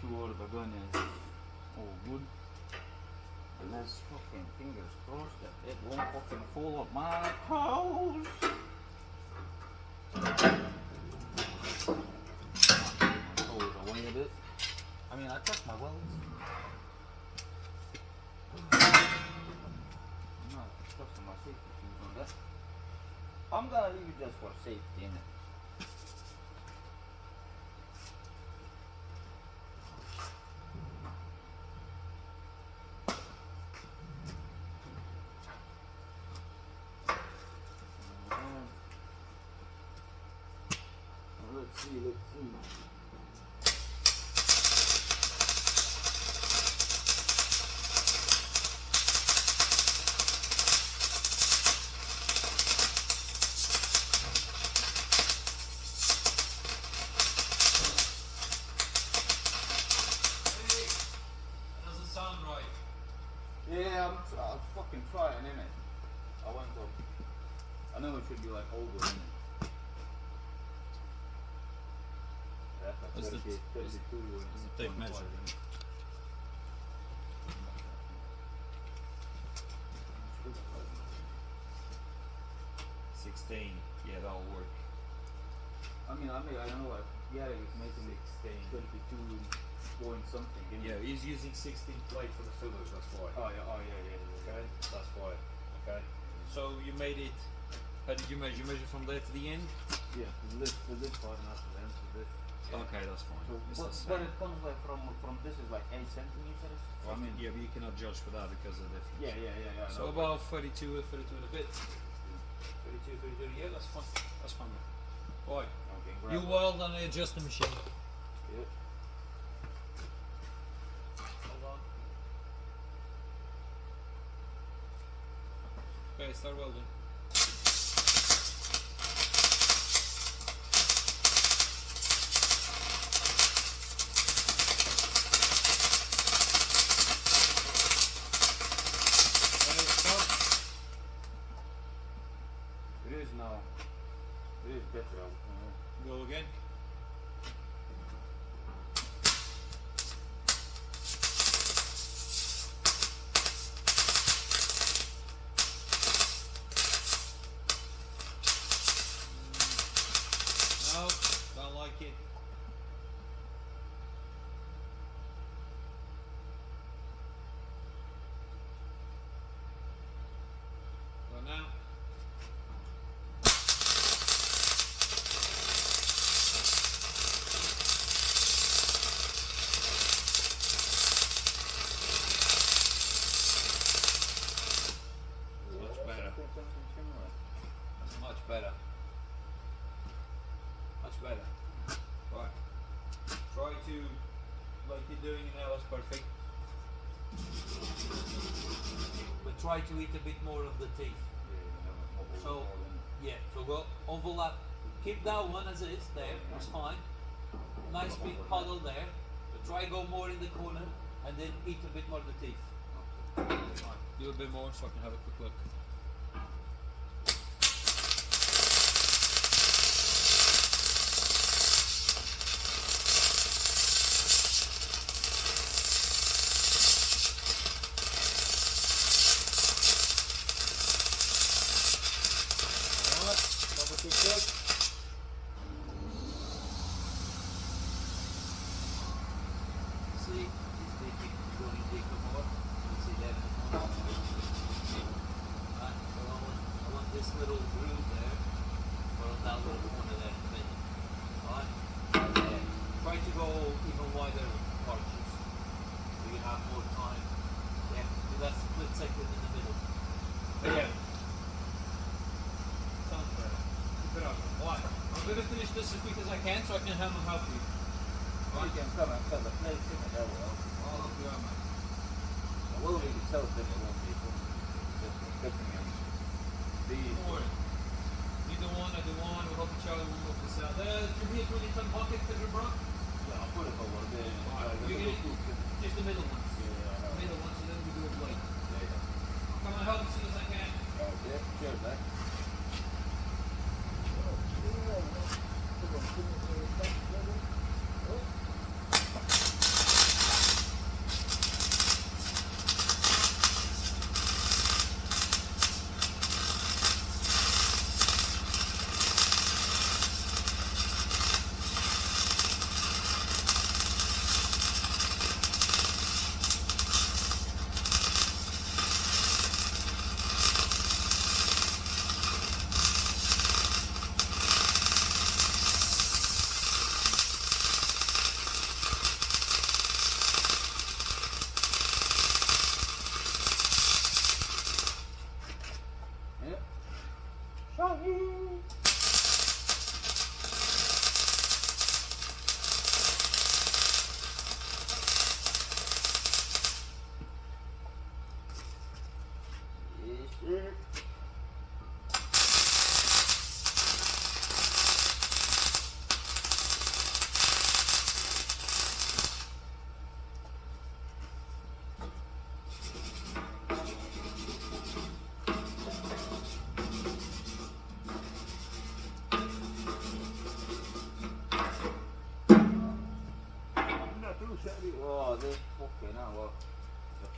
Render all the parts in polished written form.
sure the gun is all good. And let's fucking fingers crossed that it won't fucking fall on my toes. My toes away a bit. I mean, I trust my welds. I'm not trusting my safety shoes on that. I'm gonna leave it just for safety, innit? Let's see. Yeah, I'm fucking trying, innit? I know it should be like over, innit? That's like 32. Is the tape measure? 16. Yeah, that'll work. I know like Gary is making 16. 32 point something. Yeah, he's using 16 plate for the fillers, that's why. Oh yeah. Okay, that's why. Okay. So you made it, how did you measure? You measure from there to the end? Yeah, this part, not the end of this. Yeah. Okay, that's fine. So, but it comes like from this is like 8 centimeters. Well, I mean, yeah, but you cannot judge for that because of the difference. Yeah. So about 32 and a bit. 32, yeah, that's fine. That's fine. Boy, okay, you weld and adjust the machine. Yep. Hold on. Okay, start welding. It is now. It is better. Go again. No, don't like it. Go now. Better. Much better. Right. Try to, like you're doing it now, that's perfect. But try to eat a bit more of the teeth. So, yeah, so go overlap. Keep that one as is there, that's fine. Nice big puddle there. But try go more in the corner and then eat a bit more of the teeth. Right. Do a bit more so I can have a quick look. I'm going to finish this as quick as I can so I can help you. Right. You can come and cut the plate in it, that will. I'll help you out, man. I will need to tell them it won't be just cooking and Don't worry. Either one, I do one, we'll help each other, we'll work this out. Should be a 20-ton bucket for your bro? Yeah, I'll put it over there. Just the middle ones. Yeah, I know. The middle ones, and then we do a plate. Yeah. I'll come and help as soon as I can. Okay, cheers, man.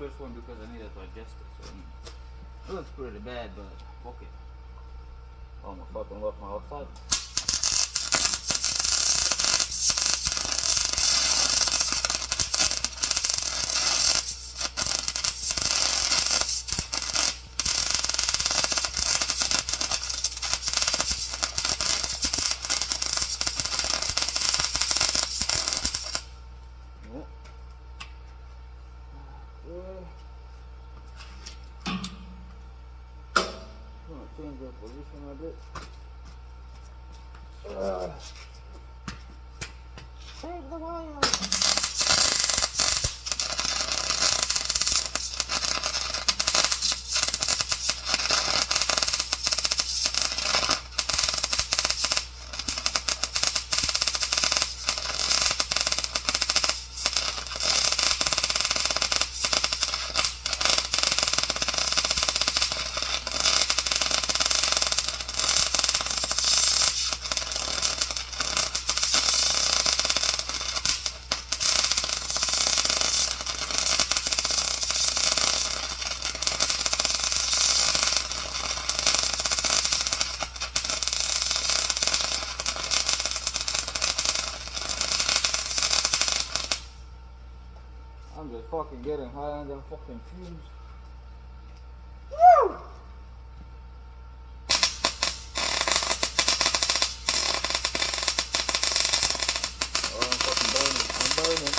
first one because I needed to adjust it. So it looks pretty bad, but fuck it. Almost fucking lost my outside. Change the position a bit. Save the wire. I'm just fucking getting high on them fucking fumes. Woo! Oh, I'm fucking burning. I'm burning.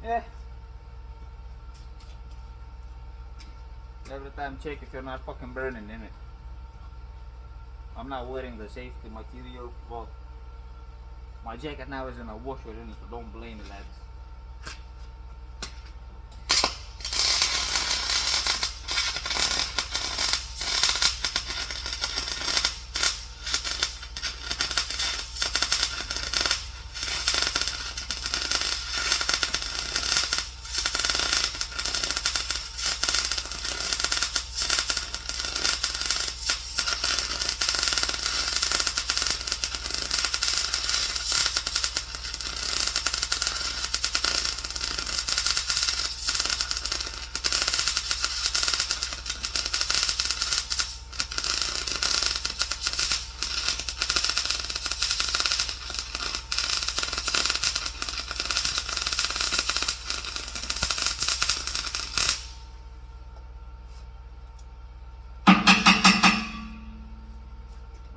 Yeah. Every time check if you're not fucking burning in it. I'm not wearing the safety material. Well, my jacket now is in a washer in it, so don't blame me, lads.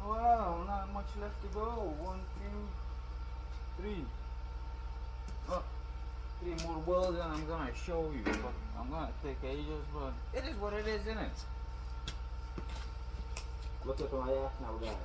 Wow, not much left to go. 1, 2, 3. Oh, 3 more welds and I'm gonna show you, but I'm gonna take ages, but it is what it is, isn't it? Look at my ass now, guys.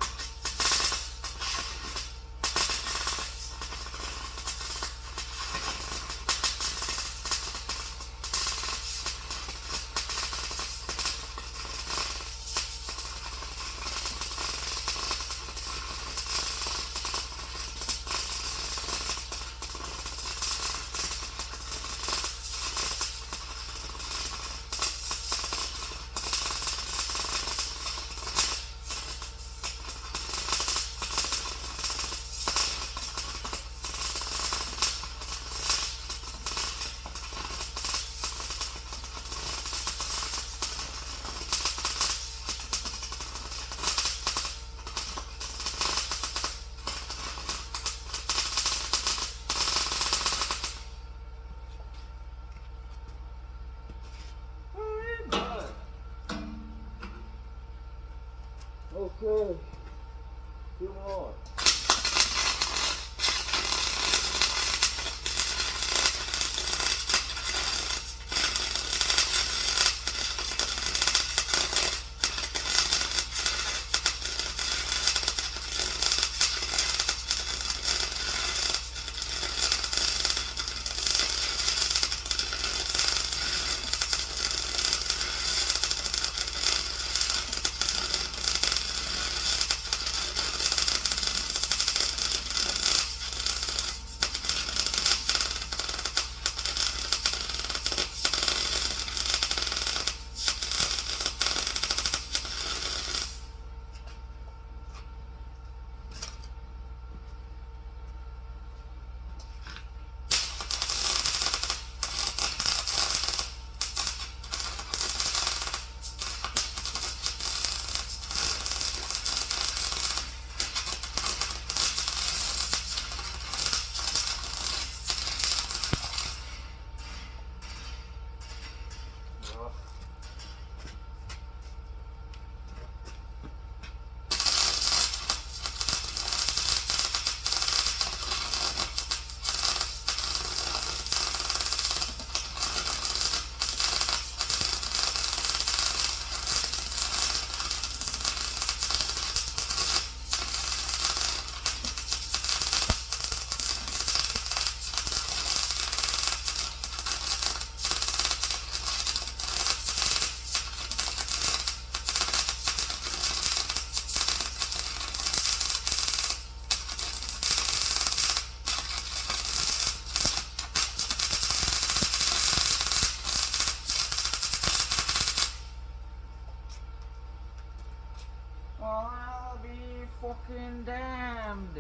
Okay, 2 more. Well, I'll be fucking damned.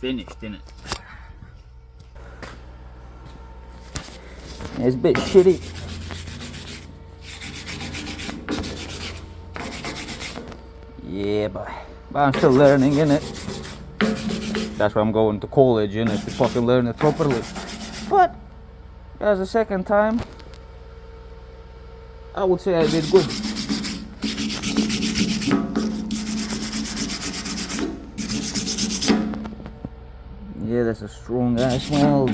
Finished, innit? It's a bit shitty. Yeah, but I'm still learning, innit? That's why I'm going to college, innit? To fucking learn it properly. But as a second time, I would say I did good. Yeah, that's a strong ass weld.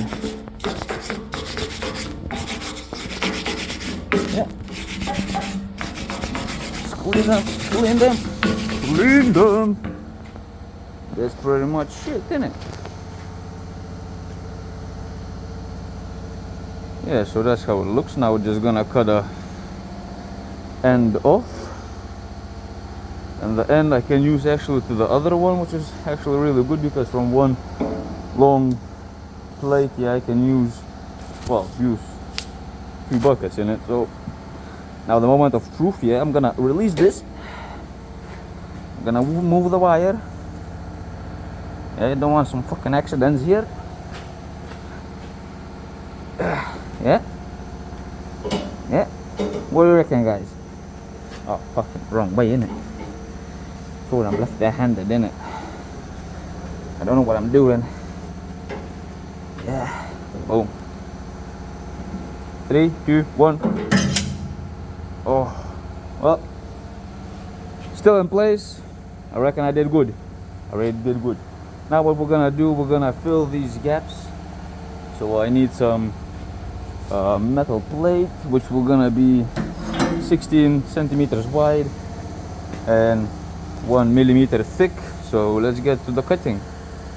Yeah. Clean them, clean them, clean them. That's pretty much it, isn't it? Yeah, so that's how it looks. Now we're just gonna cut a end off. And the end I can use actually to the other one, which is actually really good because from one long plate, yeah, I can use 3 buckets in it. So now the moment of truth, yeah, I'm gonna release this. I'm gonna move the wire. Yeah, I don't want some fucking accidents here. Yeah. Yeah. What do you reckon, guys? Oh, fucking wrong way, innit? So I'm left handed, innit? I don't know what I'm doing. Yeah. Boom. 3, 2, 1. Oh. Well. Still in place. I reckon I did good. I really did good. Now what we're gonna do, we're gonna fill these gaps. So I need some metal plate, which we're gonna be 16 centimeters wide and 1 millimeter thick. So let's get to the cutting.